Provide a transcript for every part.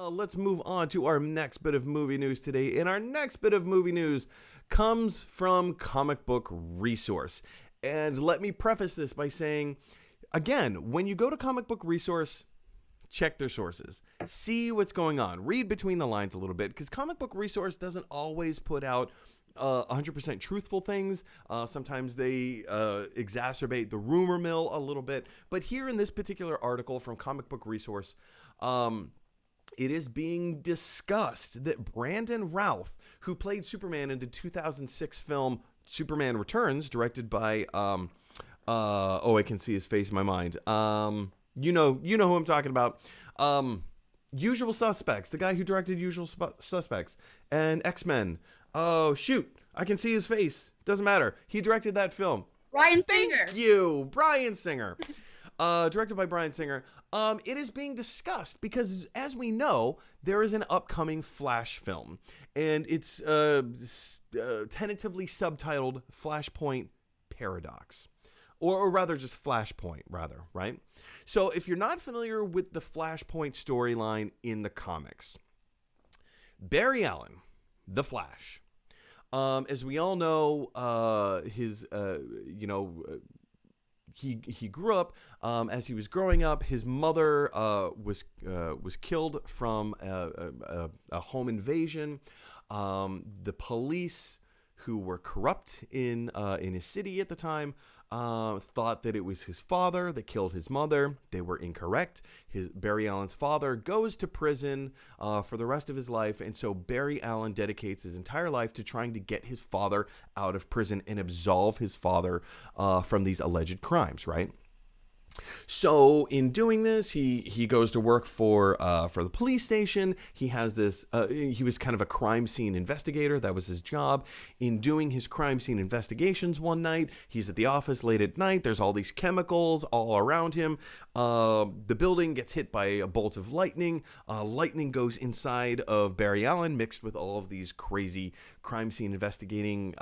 Let's move on to our next bit of movie news today. And our next bit of movie news comes from Comic Book Resource. And let me preface this by saying, again, when you go to Comic Book Resource, check their sources. See what's going on. Read between the lines a little bit, because Comic Book Resource doesn't always put out 100% truthful things. Sometimes they exacerbate the rumor mill a little bit. But here in this particular article from Comic Book Resource, it is being discussed that Brandon Routh, who played Superman in the 2006 film Superman Returns, directed by, I can see his face in my mind. You know who I'm talking about. Usual Suspects, the guy who directed Usual Suspects and X-Men. Oh, shoot. I can see his face. Doesn't matter. He directed that film. Bryan Singer. Thank you. Bryan Singer. Directed by Bryan Singer. It is being discussed because, as we know, there is an upcoming Flash film. And it's tentatively subtitled Flashpoint Paradox. Or rather, just Flashpoint, rather, right? So if you're not familiar with the Flashpoint storyline in the comics, Barry Allen, the Flash, as we all know, he grew up. As he was growing up, his mother was killed from a home invasion. The police, who were corrupt in his city at the time, thought that it was his father that killed his mother. They were incorrect. Barry Allen's father goes to prison for the rest of his life, and so Barry Allen dedicates his entire life to trying to get his father out of prison and absolve his father from these alleged crimes, right? So in doing this, he goes to work for the police station. He has this. He was kind of a crime scene investigator. That was his job. In doing his crime scene investigations one night, he's at the office late at night. There's all these chemicals all around him. The building gets hit by a bolt of lightning. Lightning goes inside of Barry Allen, mixed with all of these crazy crime scene investigating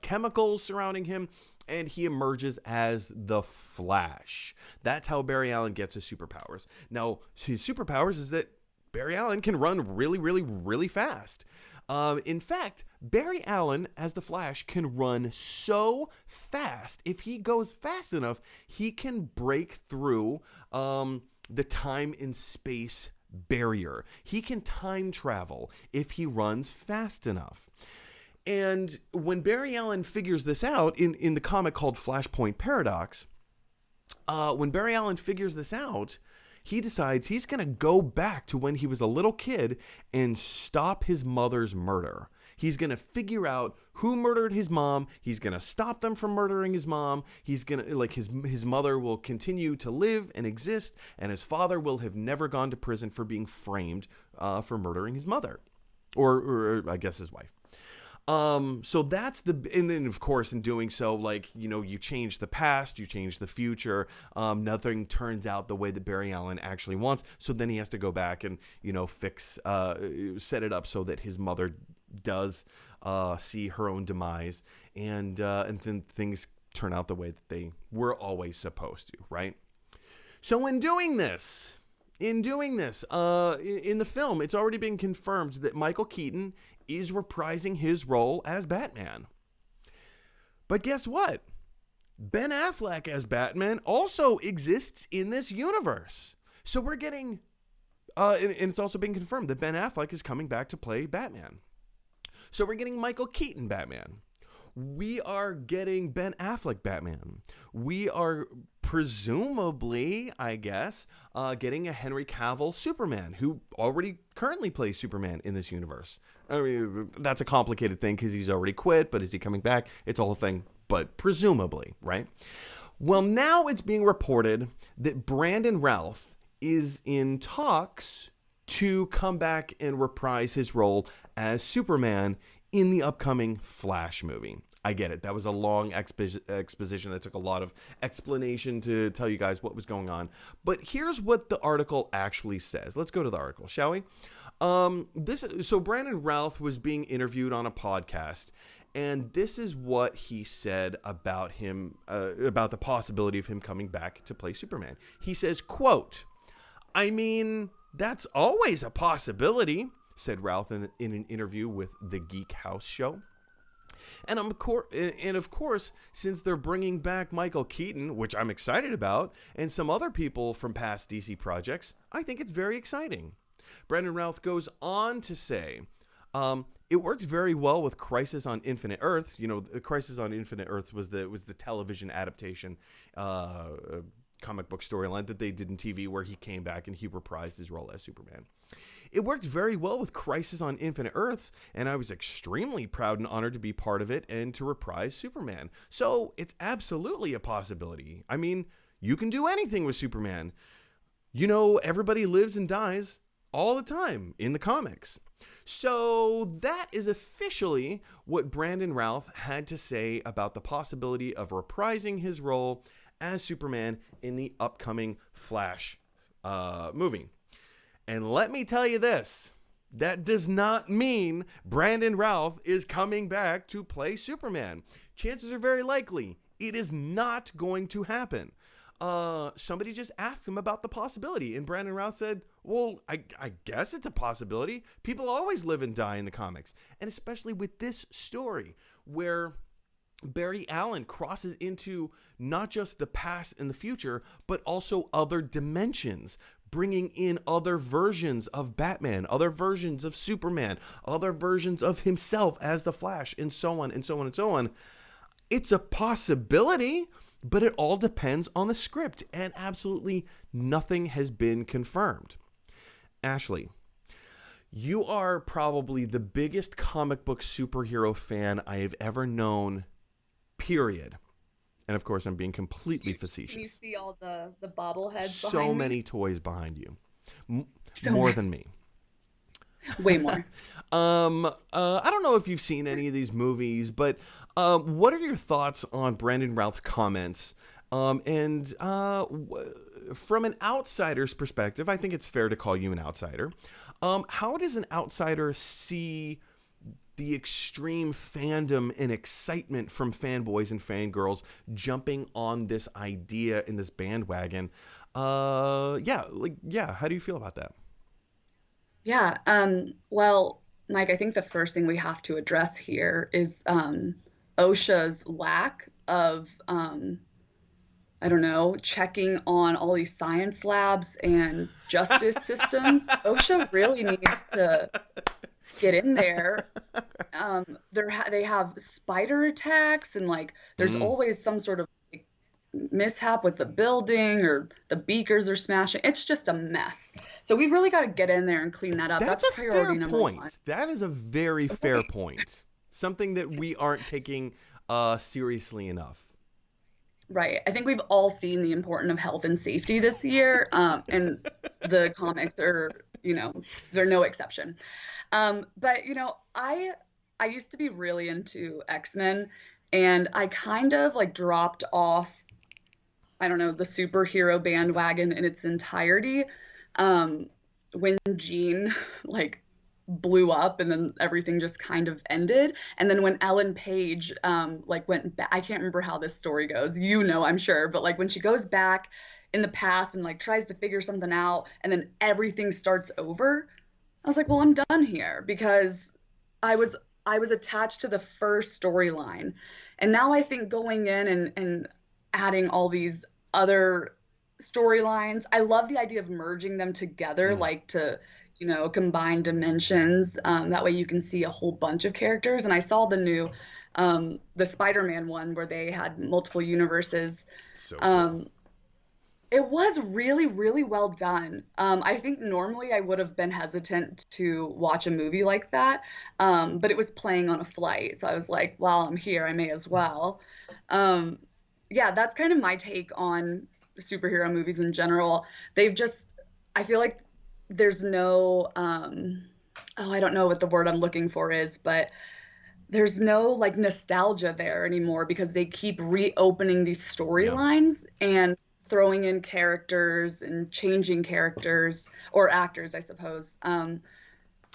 chemicals surrounding him. And he emerges as the Flash. That's how Barry Allen gets his superpowers. Now, his superpowers is that Barry Allen can run really, really, really fast. In fact, Barry Allen, as the Flash, can run so fast. If he goes fast enough, he can break through the time and space barrier. He can time travel if he runs fast enough. And when Barry Allen figures this out in the comic called Flashpoint Paradox, when Barry Allen figures this out, he decides he's going to go back to when he was a little kid and stop his mother's murder. He's going to figure out who murdered his mom. He's going to stop them from murdering his mom. He's going to, his mother will continue to live and exist, and his father will have never gone to prison for being framed for murdering his mother, or I guess his wife. So that's and then of course in doing so, you change the past, you change the future, nothing turns out the way that Barry Allen actually wants. So then he has to go back and, set it up so that his mother does, see her own demise, and then things turn out the way that they were always supposed to, right? So in doing this, in the film, it's already been confirmed that Michael Keaton is reprising his role as Batman. But guess what? Ben Affleck as Batman also exists in this universe. So we're getting, and it's also been confirmed that Ben Affleck is coming back to play Batman. So we're getting Michael Keaton Batman. We are getting Ben Affleck Batman. We are presumably, I guess, getting a Henry Cavill Superman, who already currently plays Superman in this universe. I mean, that's a complicated thing because he's already quit, but is he coming back? It's a whole thing, but presumably, right? Well, now it's being reported that Brandon Routh is in talks to come back and reprise his role as Superman in the upcoming Flash movie. I get it. That was a long exposition that took a lot of explanation to tell you guys what was going on. But here's what the article actually says. Let's go to the article, shall we? So Brandon Routh was being interviewed on a podcast, and this is what he said about him, about the possibility of him coming back to play Superman. He says, quote, "I mean, That's always a possibility, said Routh in an interview with the Geek House show. And of course, since they're bringing back Michael Keaton, which I'm excited about, and some other people from past DC projects, I think it's very exciting. Brandon Routh goes on to say, it works very well with Crisis on Infinite Earths. You know, Crisis on Infinite Earths was the television adaptation comic book storyline that they did in TV where he came back and he reprised his role as Superman. It worked very well with Crisis on Infinite Earths, and I was extremely proud and honored to be part of it and to reprise Superman. So it's absolutely a possibility. I mean, you can do anything with Superman. You know, everybody lives and dies all the time in the comics. So that is officially what Brandon Routh had to say about the possibility of reprising his role as Superman in the upcoming Flash movie. And let me tell you this, that does not mean Brandon Routh is coming back to play Superman. Chances are very likely it is not going to happen. Somebody just asked him about the possibility, and Brandon Routh said, well, I guess it's a possibility. People always live and die in the comics, and especially with this story where Barry Allen crosses into not just the past and the future, but also other dimensions, bringing in other versions of Batman, other versions of Superman, other versions of himself as the Flash, and so on and so on and so on. It's a possibility, but it all depends on the script, and absolutely nothing has been confirmed. Ashley, you are probably the biggest comic book superhero fan I have ever known, period. And of course, I'm being completely facetious. Can you see all the bobbleheads behind me? So many toys behind you. So More many. than me. Way more. I don't know if you've seen any of these movies, but what are your thoughts on Brandon Routh's comments? And from an outsider's perspective, I think it's fair to call you an outsider. How does an outsider see the extreme fandom and excitement from fanboys and fangirls jumping on this idea in this bandwagon? How do you feel about that? Yeah. Well, Mike, I think the first thing we have to address here is OSHA's lack of, I don't know, checking on all these science labs and justice systems. OSHA really needs to get in there. They have spider attacks, and like there's Mm. always some sort of like, mishap with the building, or the beakers are smashing. It's just a mess. So we really got to get in there and clean that up. That's That's a priority fair number one. point. That is a very fair Right. point. Something that we aren't taking seriously enough. Right. I think we've all seen the importance of health and safety this year, and the comics are, they're no exception. But I used to be really into X-Men, and I kind of like dropped off, I don't know, the superhero bandwagon in its entirety, when Jean like blew up and then everything just kind of ended. And then when Ellen Page like went back, I can't remember how this story goes, I'm sure, but like when she goes back in the past and like tries to figure something out and then everything starts over, I was like, well, I'm done here, because I was I was attached to the first storyline. And now I think going in and adding all these other storylines, I love the idea of merging them together, Mm. like to, combine dimensions. That way you can see a whole bunch of characters. And I saw the Spider-Man one where they had multiple universes. So cool. Um, it was really, really well done. I think normally I would have been hesitant to watch a movie like that, but it was playing on a flight. So I was like, while I'm here, I may as well. Um, yeah, that's kind of my take on superhero movies in general. They've just, I feel like there's no, oh, I don't know what the word I'm looking for is, but there's no like nostalgia there anymore, because they keep reopening these Yeah. storylines and throwing in characters and changing characters or actors, I suppose.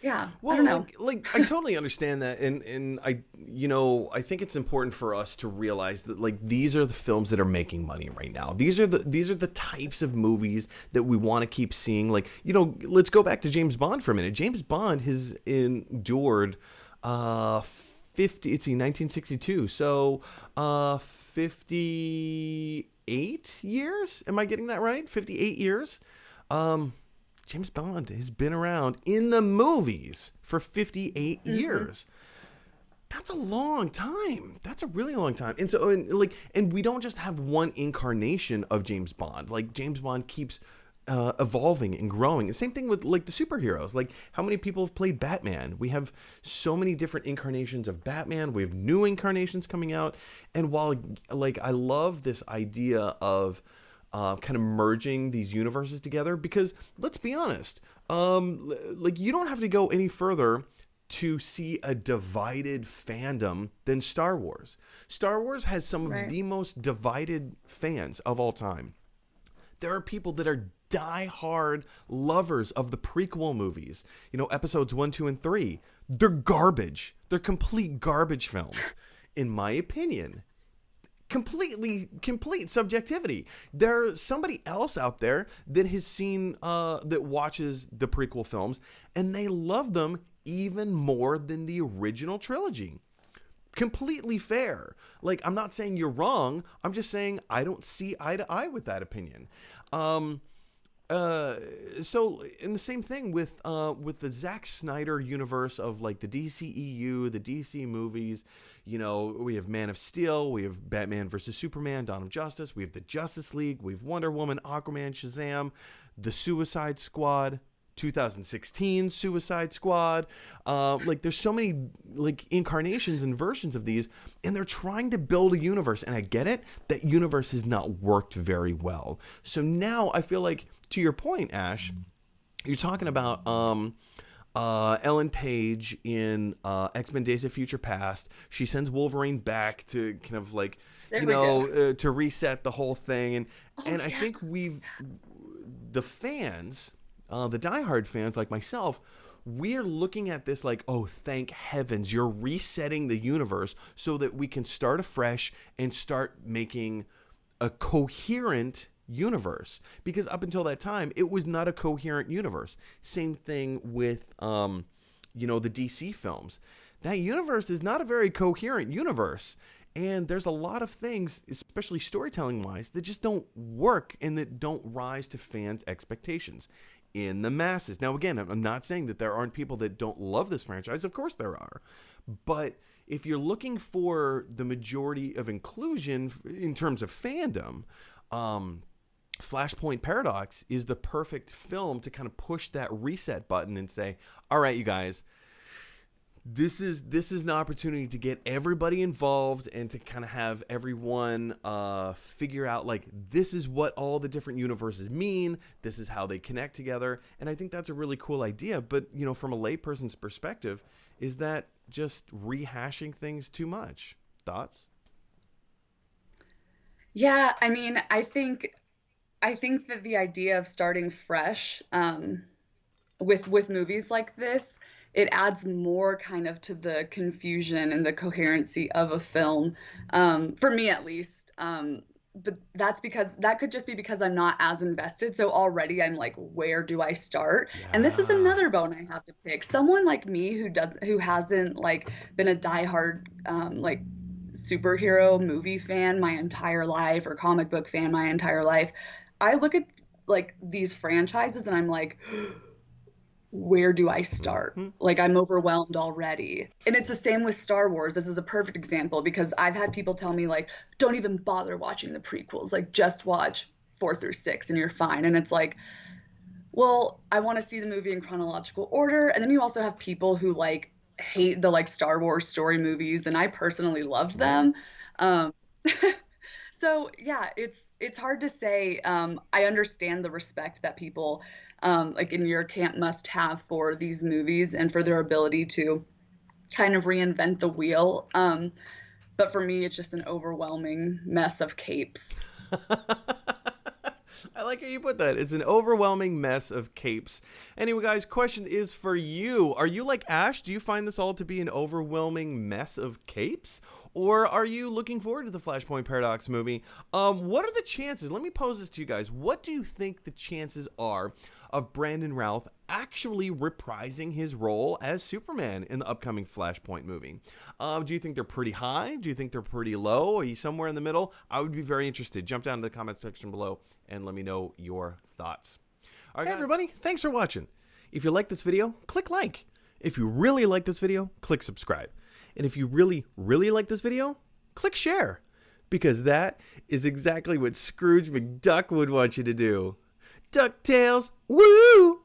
Yeah, I don't Well, know. I totally understand that, and I think it's important for us to realize that like these are the films that are making money right now. These are the types of movies that we want to keep seeing. Like, let's go back to James Bond for a minute. James Bond has endured, 50. It's in 1962, so 58 years. Am I getting that right? 58 years. Um, James Bond has been around in the movies for 58 Hmm. years. That's a long time. That's a really long time. And we don't just have one incarnation of James Bond. Like James Bond keeps evolving and growing. The same thing with like the superheroes. Like how many people have played Batman? We have so many different incarnations of Batman. We have new incarnations coming out. And while like I love this idea of kind of merging these universes together, because let's be honest, like you don't have to go any further to see a divided fandom than Star Wars. Star Wars has some of Right. the most divided fans of all time. There are people that are die-hard lovers of the prequel movies, episodes 1, 2, and 3. They're garbage. They're complete garbage films, in my opinion. Complete subjectivity. There's somebody else out there that has seen that watches the prequel films and they love them even more than the original trilogy. Completely fair. Like, I'm not saying you're wrong, I'm just saying I don't see eye to eye with that opinion. um uh so and the same thing with the Zack Snyder universe of like the DCEU, the DC movies. We have Man of Steel, we have Batman versus Superman, Dawn of Justice, we have the Justice League, we have Wonder Woman, Aquaman, Shazam, the Suicide Squad, 2016 Suicide Squad. Like there's so many like incarnations and versions of these, and they're trying to build a universe. And I get it, that universe has not worked very well. So now I feel like, to your point, Ash, you're talking about Ellen Page in X-Men Days of Future Past. She sends Wolverine back to kind of like, There we go. to reset the whole thing. and Oh, and I think yes. the fans, the diehard fans like myself, we're looking at this like, oh, thank heavens, you're resetting the universe so that we can start afresh and start making a coherent universe. Because up until that time, it was not a coherent universe. Same thing with, the DC films. That universe is not a very coherent universe. And there's a lot of things, especially storytelling wise, that just don't work and that don't rise to fans' expectations in the masses. Now, again, I'm not saying that there aren't people that don't love this franchise. Of course there are. But if you're looking for the majority of inclusion in terms of fandom, Flashpoint Paradox is the perfect film to kind of push that reset button and say, all right, you guys, this is an opportunity to get everybody involved and to kind of have everyone figure out like, this is what all the different universes mean, this is how they connect together. And I think that's a really cool idea. But from a layperson's perspective, is that just rehashing things too much? Thoughts? Yeah, I mean, I think that the idea of starting fresh, with movies like this, it adds more kind of to the confusion and the coherency of a film, for me at least. But that's because that could just be because I'm not as invested. So already I'm like, where do I start? And this is Yeah. another bone I have to pick. Someone like me who hasn't like been a diehard like superhero movie fan my entire life or comic book fan my entire life. I look at like these franchises and I'm like, where do I start? Mm-hmm. Like I'm overwhelmed already. And it's the same with Star Wars. This is a perfect example because I've had people tell me like, don't even bother watching the prequels. Like just watch 4 through 6 and you're fine. And it's like, well, I want to see the movie in chronological order. And then you also have people who like hate the like Star Wars story movies, and I personally loved Right. them. Um, so yeah, it's hard to say. I understand the respect that people like in your camp must have for these movies and for their ability to kind of reinvent the wheel. But for me, it's just an overwhelming mess of capes. I like how you put that. It's an overwhelming mess of capes. Anyway, guys, question is for you. Are you like Ash? Do you find this all to be an overwhelming mess of capes? Or are you looking forward to the Flashpoint Paradox movie? What are the chances? Let me pose this to you guys. What do you think the chances are of Brandon Routh actually reprising his role as Superman in the upcoming Flashpoint movie? Do you think they're pretty high? Do you think they're pretty low? Are you somewhere in the middle? I would be very interested. Jump down to the comment section below and let me know your thoughts. All right, hey, everybody, thanks for watching. If you like this video, click like. If you really like this video, click subscribe. And if you really, really like this video, click share. Because that is exactly what Scrooge McDuck would want you to do. DuckTales, woo!